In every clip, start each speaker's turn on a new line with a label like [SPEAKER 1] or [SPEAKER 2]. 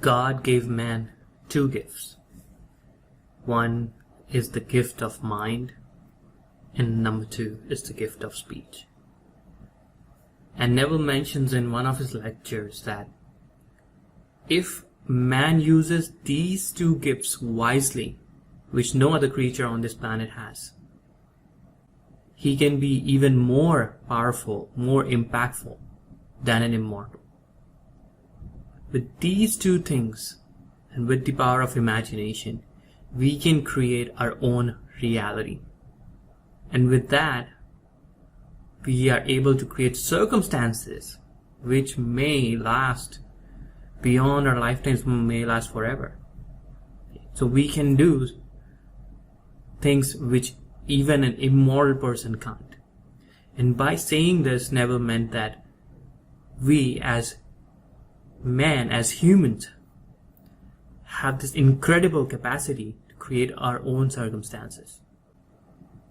[SPEAKER 1] God gave man two gifts. One is the gift of mind, and number two is the gift of speech. And Neville mentions in one of his lectures that if man uses these two gifts wisely, which no other creature on this planet has, he can be even more powerful, more impactful than an immortal. With these two things, and with the power of imagination, we can create our own reality. And with that, we are able to create circumstances which may last beyond our lifetimes, may last forever. So we can do things which even an immortal person can't. And by saying this, Neville meant that we as men, as humans, have this incredible capacity to create our own circumstances.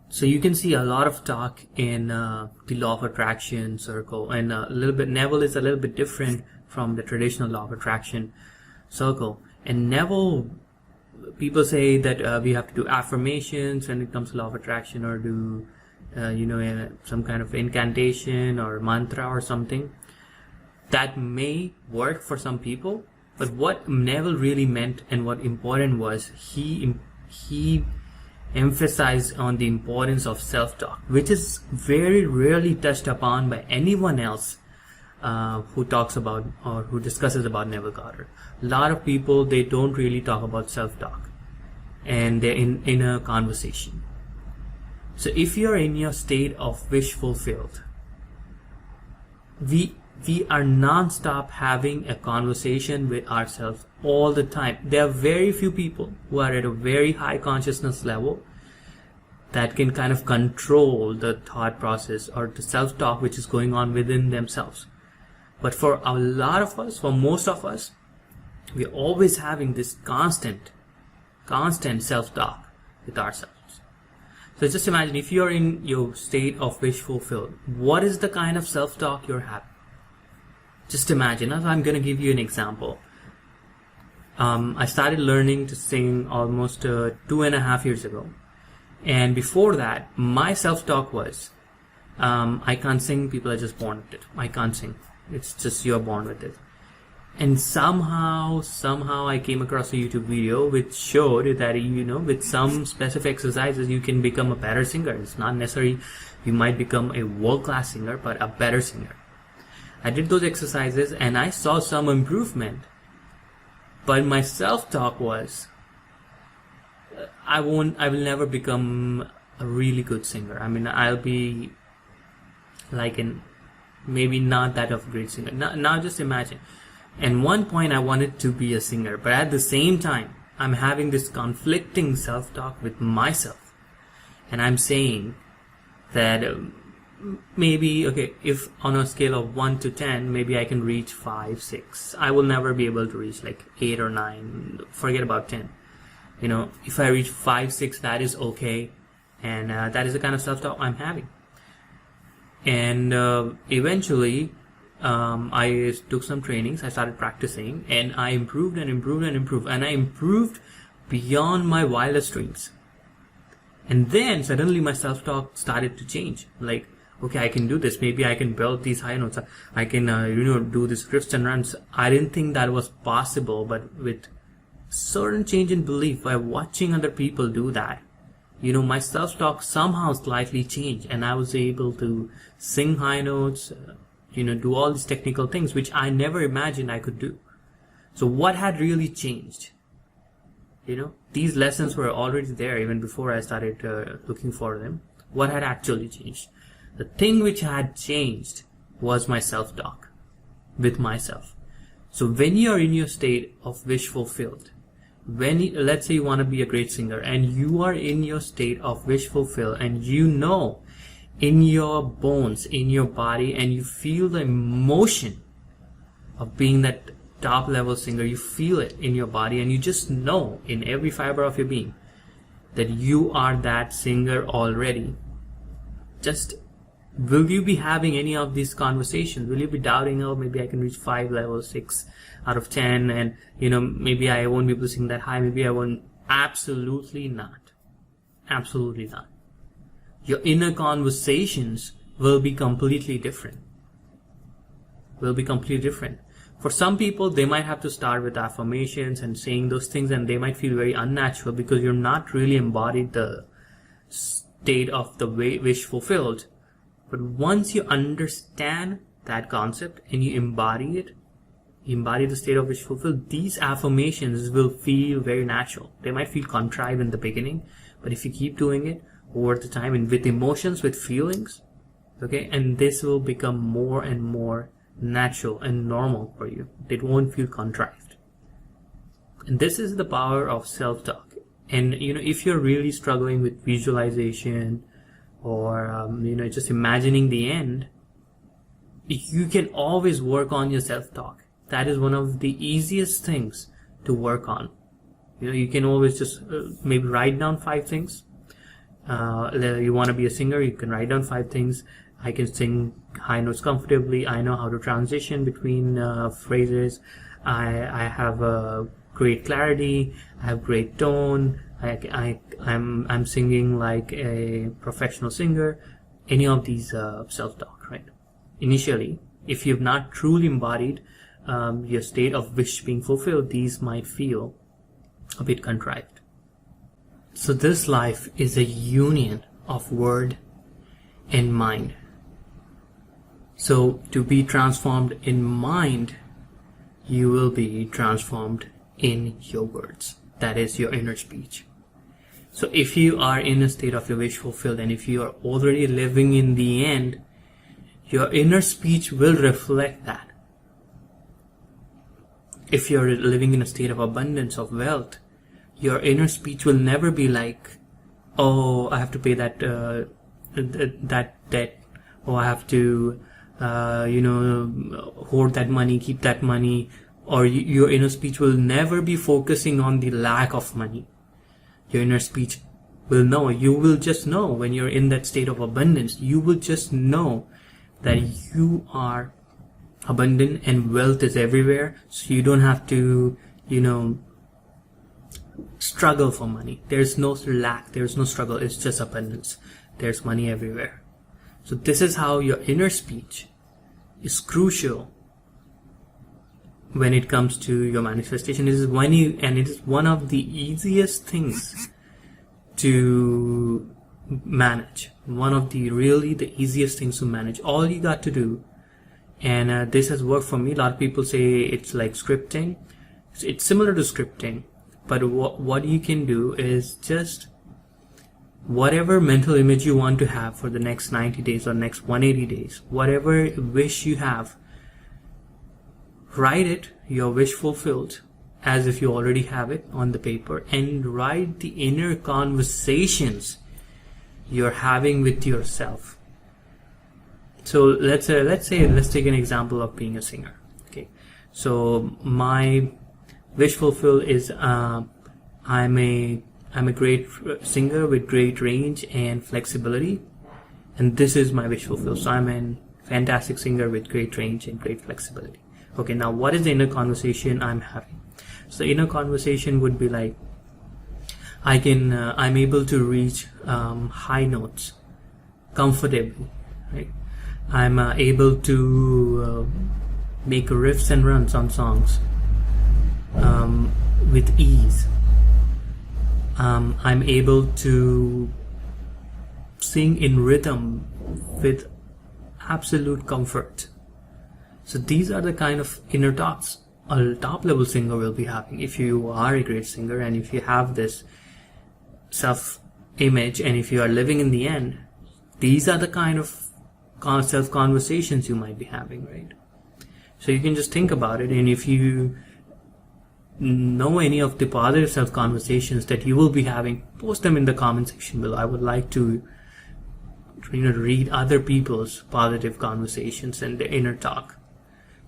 [SPEAKER 1] So you can see a lot of talk in the law of attraction circle, and Neville is a little bit different from the traditional law of attraction circle. And Neville, people say that we have to do affirmations when it comes to law of attraction, or do some kind of incantation or mantra or something. That may work for some people, but what Neville really meant and what important was, he emphasized on the importance of self-talk, which is very rarely touched upon by anyone else who talks about or who discusses about Neville Goddard. A lot of people, they don't really talk about self-talk, and they're in a conversation. So if you're in your state of wish fulfilled, we are non-stop having a conversation with ourselves all the time. There are very few people who are at a very high consciousness level that can kind of control the thought process or the self-talk which is going on within themselves. But for a lot of us, for most of us, we're always having this constant self-talk with ourselves. So just imagine, if you're in your state of wish fulfilled, what is the kind of self-talk you're having? Just imagine. I'm going to give you an example. I started learning to sing almost 2.5 years ago. And before that, my self-talk was, I can't sing, people are just born with it. I can't sing. It's just you're born with it. And somehow I came across a YouTube video which showed that, with some specific exercises, you can become a better singer. It's not necessary you might become a world-class singer, but a better singer. I did those exercises and I saw some improvement, but my self-talk was, I will never become a really good singer. I mean, I'll be like maybe not that of a great singer. Now just imagine. At one point I wanted to be a singer, but at the same time I'm having this conflicting self-talk with myself, and I'm saying that maybe, okay, if on a scale of 1 to 10, maybe I can reach 5, 6. I will never be able to reach like 8 or 9. Forget about 10. If I reach 5, 6, that is okay, and that is the kind of self-talk I'm having. And eventually I took some trainings, I started practicing, and I improved and improved and improved, and I improved beyond my wildest dreams. And then suddenly my self-talk started to change. Like, okay, I can do this. Maybe I can build these high notes. I can, do these drifts and runs. I didn't think that was possible, but with certain change in belief, by watching other people do that, my self-talk somehow slightly changed, and I was able to sing high notes, do all these technical things which I never imagined I could do. So what had really changed? These lessons were already there even before I started looking for them. What had actually changed? The thing which had changed was my self-talk with myself. So when you're in your state of wish fulfilled, let's say you want to be a great singer, and you are in your state of wish fulfilled, and in your bones, in your body, and you feel the emotion of being that top level singer, you feel it in your body, and you just know in every fiber of your being that you are that singer already. Just Will you be having any of these conversations? Will you be doubting, oh, maybe I can reach 5 levels, 6 out of 10, and maybe I won't be able to sing that high, maybe I won't? Absolutely not. Absolutely not. Your inner conversations will be completely different. For some people, they might have to start with affirmations and saying those things, and they might feel very unnatural because you're not really embodied the state of the wish fulfilled. But once you understand that concept and you embody it, you embody the state of wish fulfilled, these affirmations will feel very natural. They might feel contrived in the beginning, but if you keep doing it over the time and with emotions, with feelings, okay, and this will become more and more natural and normal for you. It won't feel contrived. And this is the power of self-talk. And if you're really struggling with visualization or just imagining the end, you can always work on your self-talk. That is one of the easiest things to work on. You can always just maybe write down 5 things. You want to be a singer, you can write down 5 things. I can sing high notes comfortably. I know how to transition between phrases. I have a great clarity. I have great tone. I'm singing like a professional singer. Any of these self-talk, right? Initially, if you've not truly embodied your state of wish being fulfilled, these might feel a bit contrived. So this life is a union of word and mind. So to be transformed in mind, you will be transformed in your words. That is your inner speech. So if you are in a state of your wish fulfilled, and if you are already living in the end, your inner speech will reflect that. If you're living in a state of abundance, of wealth, your inner speech will never be like, oh, I have to pay that debt, or I have to hoard that money, keep that money. Or your inner speech will never be focusing on the lack of money. Your inner speech will know. You will just know when you're in that state of abundance. You will just know that you are abundant and wealth is everywhere. So you don't have to, struggle for money. There's no lack. There's no struggle. It's just abundance. There's money everywhere. So this is how your inner speech is crucial when it comes to your manifestation. It is one of the easiest things to manage. One of the easiest things to manage. All you got to do, and this has worked for me. A lot of people say it's like scripting. It's similar to scripting, but what you can do is just whatever mental image you want to have for the next 90 days or next 180 days, whatever wish you have, write it, your wish fulfilled, as if you already have it on the paper, and write the inner conversations you're having with yourself. So let's take an example of being a singer. Okay, so my wish fulfilled is I'm a great singer with great range and flexibility, and this is my wish fulfilled. So I'm a fantastic singer with great range and great flexibility. Okay, now what is the inner conversation I'm having? So the inner conversation would be like, I'm able to reach high notes comfortably, right? I'm able to make riffs and runs on songs with ease. I'm able to sing in rhythm with absolute comfort. So these are the kind of inner thoughts a top level singer will be having. If you are a great singer and if you have this self image and if you are living in the end, these are the kind of self conversations you might be having, right? So you can just think about it, and if you know any of the positive self conversations that you will be having, post them in the comment section below. I would like to read other people's positive conversations and their inner talk.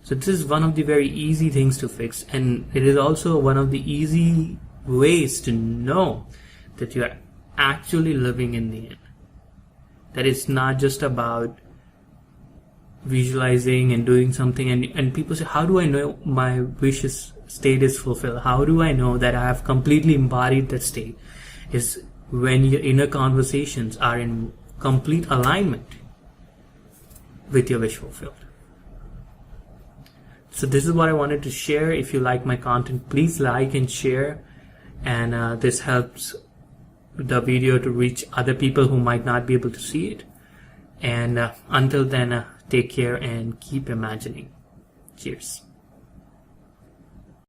[SPEAKER 1] So this is one of the very easy things to fix, and it is also one of the easy ways to know that you are actually living in the end. That it's not just about visualizing and doing something, and people say, how do I know my wishes state is fulfilled? How do I know that I have completely embodied that state? Is when your inner conversations are in complete alignment with your wish fulfilled. So this is what I wanted to share. If you like my content, please like and share, and this helps the video to reach other people who might not be able to see it. And until then, take care and keep imagining. Cheers.